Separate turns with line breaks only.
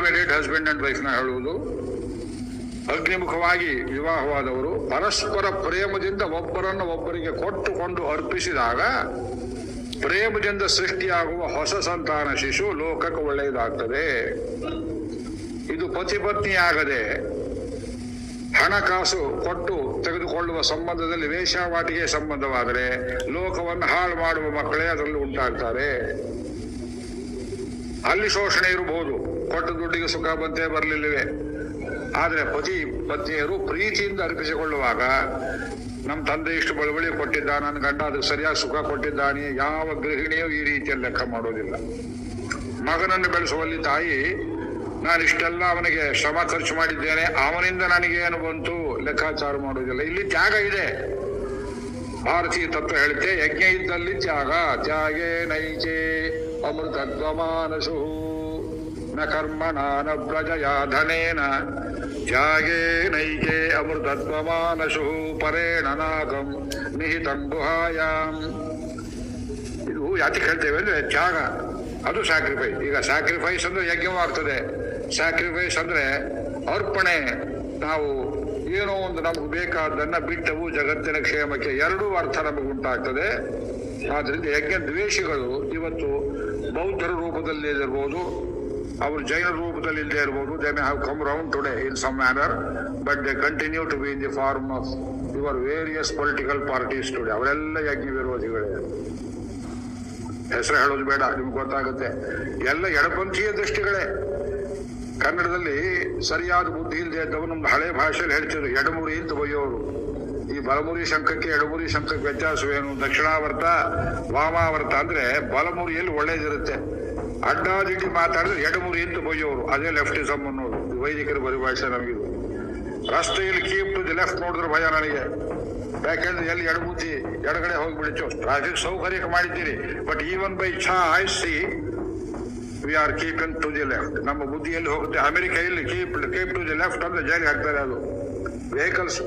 Wedded husband and wife ನ ಹೇಳುವುದು. ಅಗ್ನಿಮುಖವಾಗಿ ವಿವಾಹವಾದವರು ಪರಸ್ಪರ ಪ್ರೇಮದಿಂದ ಒಬ್ಬರನ್ನು ಒಬ್ಬರಿಗೆ ಕೊಟ್ಟುಕೊಂಡು ಅರ್ಪಿಸಿದಾಗ ಪ್ರೇಮದಿಂದ ಸೃಷ್ಟಿಯಾಗುವ ಹೊಸ ಸಂತಾನ ಶಿಶು ಲೋಕಕ್ಕೆ ಒಳ್ಳೆಯದಾಗ್ತದೆ. ಇದು ಪತಿ ಪತ್ನಿಯಾಗದೆ ಹಣಕಾಸು ಕೊಟ್ಟು ತೆಗೆದುಕೊಳ್ಳುವ ಸಂಬಂಧದಲ್ಲಿ ವೇಶ್ಯಾವಾಟಿಕೆ ಸಂಬಂಧವಾದರೆ ಲೋಕವನ್ನು ಹಾಳು ಮಾಡುವ ಮಕ್ಕಳೇ ಅದರಲ್ಲಿ ಉಂಟಾಗ್ತಾರೆ. ಅಲ್ಲಿ ಶೋಷಣೆ ಇರಬಹುದು, ಕೊಟ್ಟ ದುಡ್ಡಿಗೆ ಸುಖ ಬಂತೇ ಬರಲಿಲ್ಲವೇ. ಆದರೆ ಪತಿ ಪತ್ನಿಯರು ಪ್ರೀತಿಯಿಂದ ಅರ್ಪಿಸಿಕೊಳ್ಳುವಾಗ ನಮ್ಮ ತಂದೆ ಇಷ್ಟು ಬಳುವಳಿ ಕೊಟ್ಟಿದ್ದ, ನನ್ನ ಗಂಡ ಅದಕ್ಕೆ ಸರಿಯಾಗಿ ಸುಖ ಕೊಟ್ಟಿದ್ದಾನೆ, ಯಾವ ಗೃಹಿಣಿಯೂ ಈ ರೀತಿಯಲ್ಲಿ ಲೆಕ್ಕ ಮಾಡೋದಿಲ್ಲ. ಮಗನನ್ನು ಬೆಳೆಸುವಲ್ಲಿ ತಾಯಿ ನಾನು ಇಷ್ಟೆಲ್ಲ ಅವನಿಗೆ ಶ್ರಮ ಖರ್ಚು ಮಾಡಿದ್ದೇನೆ, ಅವನಿಂದ ನನಗೆ ಏನು ಬಂತು ಲೆಕ್ಕಾಚಾರ ಮಾಡೋದಿಲ್ಲ. ಇಲ್ಲಿ ತ್ಯಾಗ ಇದೆ. ಭಾರತೀಯ ತತ್ವ ಹೇಳುತ್ತೆ, ಯಜ್ಞ ಇದ್ದಲ್ಲಿ ತ್ಯಾಗ, ತ್ಯಾಗೇ ನೈಕೆ ಅಮೃತತ್ವಮಾನಸು ನ ಕರ್ಮಣ ನ ಪ್ರಜಯಾ ಧನೇನ ತ್ಯಾಗೇ ನೈಕೆ ಅಮೃತತ್ವಮಾನಸು ಪರೇಣ ನಾಗಂ ನಿಹಿತಂ ಗುಹಾಯಾಮ್. ಇದು ಯಾಕೆ ಹೇಳ್ತೇವೆ ಅಂದ್ರೆ ತ್ಯಾಗ, ಅದು ಸ್ಯಾಕ್ರಿಫೈಸ್. ಈಗ ಸ್ಯಾಕ್ರಿಫೈಸ್ ಅಂದ್ರೆ ಯಜ್ಞವಾಗ್ತದೆ, ಸ್ಯಾಕ್ರಿಫೈಸ್ ಅಂದ್ರೆ ಅರ್ಪಣೆ. ನಾವು ಏನೋ ಒಂದು ನಮಗೆ ಬೇಕಾದನ್ನ ಬಿಟ್ಟವು ಜಗತ್ತಿನ ಕ್ಷೇಮಕ್ಕೆ, ಎರಡೂ ಅರ್ಥ ನಮಗುಂಟಾಗ್ತದೆ. ಆದ್ರಿಂದ ಯಜ್ಞ ದ್ವೇಷಿಗಳು ಇವತ್ತು ಬೌದ್ಧರ ರೂಪದಲ್ಲಿ ಇರ್ಬೋದು, ಅವರು ಜೈನ ರೂಪದಲ್ಲಿ ಇಲ್ಲದೆ ಇರ್ಬೋದು. They may have come round today in some manner, but they continue to be in the form of your various political parties today. ಅವರೆಲ್ಲ ಯಜ್ಞ ವಿರೋಧಿಗಳೇ. ಹೆಸರು ಹೇಳೋದು ಬೇಡ, ನಿಮ್ಗೆ ಗೊತ್ತಾಗುತ್ತೆ. ಎಲ್ಲ ಎಡಪಂಥೀಯ ದೃಷ್ಟಿಗಳೇ. ಕನ್ನಡದಲ್ಲಿ ಸರಿಯಾದ ಬುದ್ಧಿ ಇಲ್ಲದೆ ಇದ್ದವು ನಮ್ದು ಹಳೆ ಭಾಷೆಯಲ್ಲಿ ಹೇಳ್ತಿದ್ರು ಎಡಮುರಿ ಅಂತ ಬಯ್ಯೋರು. ಈ ಬಲಮುರಿ ಶಂಖಕ್ಕೆ ಎಡಮುರಿ ಶಂಖಕ್ಕೆ ವ್ಯತ್ಯಾಸವೇನು? ದಕ್ಷಿಣಾವರ್ತ ವಾಮಾವರ್ತ ಅಂದ್ರೆ ಬಲಮುರಿಯಲ್ಲಿ ಒಳ್ಳೇದಿರುತ್ತೆ, ಅಡ್ಡಾದಿಡ್ಡಿ ಮಾತಾಡಿದ್ರೆ ಎಡಮುರಿ ಅಂತ ಬಯ್ಯೋರು. ಅದೇ ಲೆಫ್ಟಿಸಮ್ ಅನ್ನೋದು ವೈದಿಕರ ಪರಿಭಾಷೆ. ನಮಗಿದು ರಸ್ತೆಯಲ್ಲಿ ಕೀಪ್ ಟು ದಿ ಲೆಫ್ಟ್ ನೋಡಿದ್ರೆ ಭಯ ನನಗೆ. ಯಾಕೆಂದ್ರೆ ಎಲ್ಲಿ ಎಡಬುದ್ಧಿ ಎಡಗಡೆ ಹೋಗ್ಬಿಡಿತು. ಟ್ರಾಫಿಕ್ ಸೌಕರ್ಯಕ್ಕೆ ಮಾಡಿದ್ದೀರಿ, but even by choice see we are keeping to the left. ನಮ್ಮ ಬುದ್ಧಿಯಲ್ಲಿ ಹೋಗುತ್ತೆ. ಅಮೆರಿಕ ಇಲ್ಲಿ ಕೀಪ್ ಟು ದಿ ಲೆಫ್ಟ್ ಅಂದ್ರೆ ಜೈಲಿಗೆ ಹಾಕ್ತಾರೆ. ಅದು ವೆಹಿಕಲ್ಸ್